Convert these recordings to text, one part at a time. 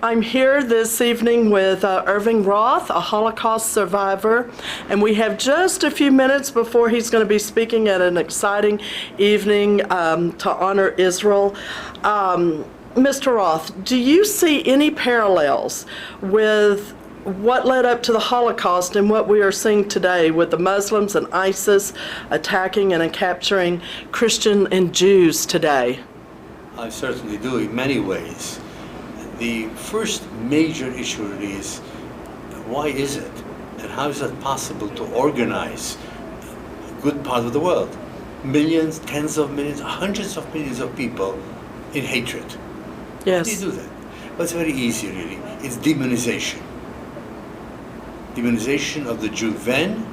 I'm here this evening with Irving Roth, a Holocaust survivor, and we have just a few minutes before he's going to be speaking at an exciting evening to honor Israel. Mr. Roth, do you see any parallels with what led up to the Holocaust and what we are seeing today with the Muslims and ISIS attacking and capturing Christian and Jews today? I certainly do in many ways. The first major issue really is, why is it and how is it possible to organize a good part of the world? Millions, tens of millions, hundreds of millions of people in hatred. Yes. How do you do that? Well, it's very easy really. It's demonization. Demonization of the Jew then,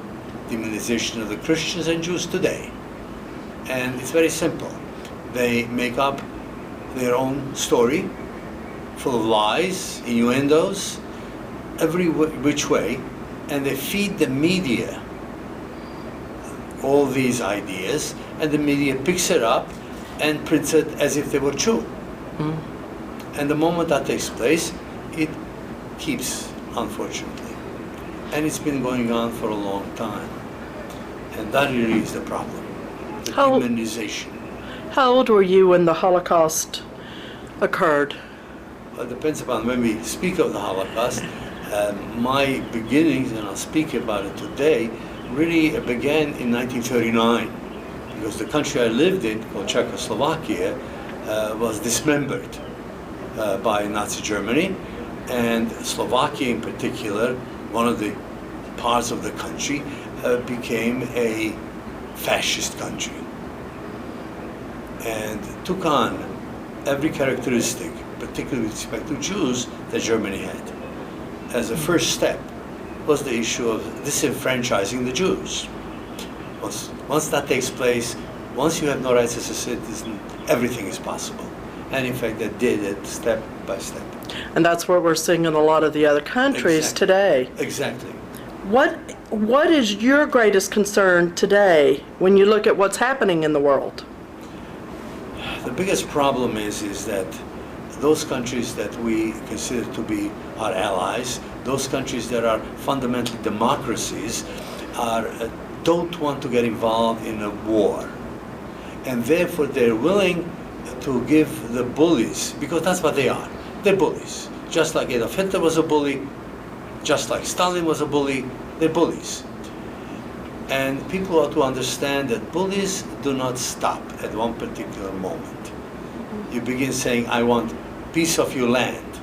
demonization of the Christians and Jews today. And it's very simple. They make up their own story, full of lies, innuendos, every which way, and they feed the media all these ideas, and the media picks it up and prints it as if they were true. Mm. And the moment that takes place, it keeps, unfortunately. And it's been going on for a long time. And that really is the problem, the demonization. How old were you when the Holocaust occurred? Well, it depends upon when we speak of the Holocaust. My beginnings, and I'll speak about it today, really began in 1939, because the country I lived in, called Czechoslovakia, was dismembered by Nazi Germany, and Slovakia in particular, one of the parts of the country, became a fascist country and took on every characteristic, particularly with respect to Jews, that Germany had. As a first step was the issue of disenfranchising the Jews. Once that takes place, once you have no rights as a citizen, everything is possible. And in fact, they did it step by step. And that's what we're seeing in a lot of the other countries today. Exactly. What is your greatest concern today when you look at what's happening in the world? The biggest problem is that those countries that we consider to be our allies, those countries that are fundamentally democracies, don't want to get involved in a war. And therefore they're willing to give the bullies, because that's what they are. They're bullies. Just like Adolf Hitler was a bully, just like Stalin was a bully, they're bullies. And people ought to understand that bullies do not stop at one particular moment. You begin saying, I want piece of your land.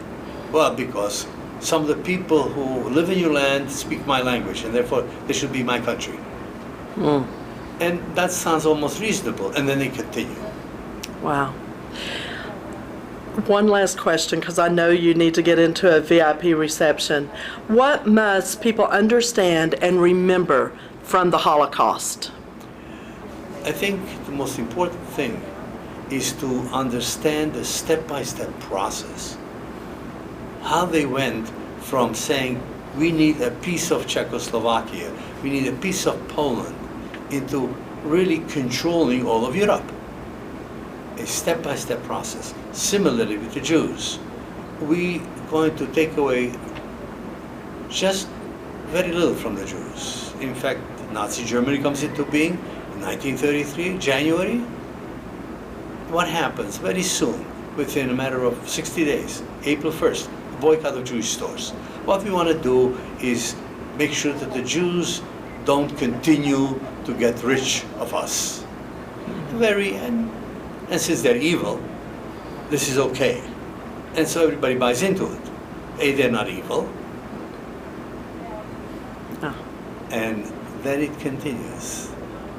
Well, because some of the people who live in your land speak my language, and therefore they should be my country. Mm. And that sounds almost reasonable, and then they continue. Wow. One last question, because I know you need to get into a VIP reception. What must people understand and remember from the Holocaust? I think the most important thing is to understand the step-by-step process. How they went from saying, we need a piece of Czechoslovakia, we need a piece of Poland, into really controlling all of Europe. A step-by-step process. Similarly with the Jews. We're going to take away just very little from the Jews. In fact, Nazi Germany comes into being in 1933, January. What happens very soon, within a matter of 60 days, April 1st, a boycott of Jewish stores. What we want to do is make sure that the Jews don't continue to get rich of us. And since they're evil, this is okay. And so everybody buys into it. A, they're not evil. Oh. And then it continues.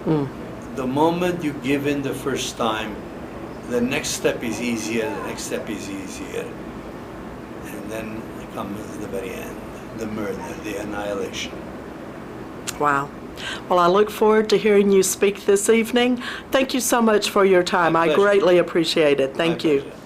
Mm. The moment you give in the first time, the next step is easier, the next step is easier. And then comes the very end, the murder, the annihilation. Wow. Well, I look forward to hearing you speak this evening. Thank you so much for your time. I greatly appreciate it. Thank you. Pleasure.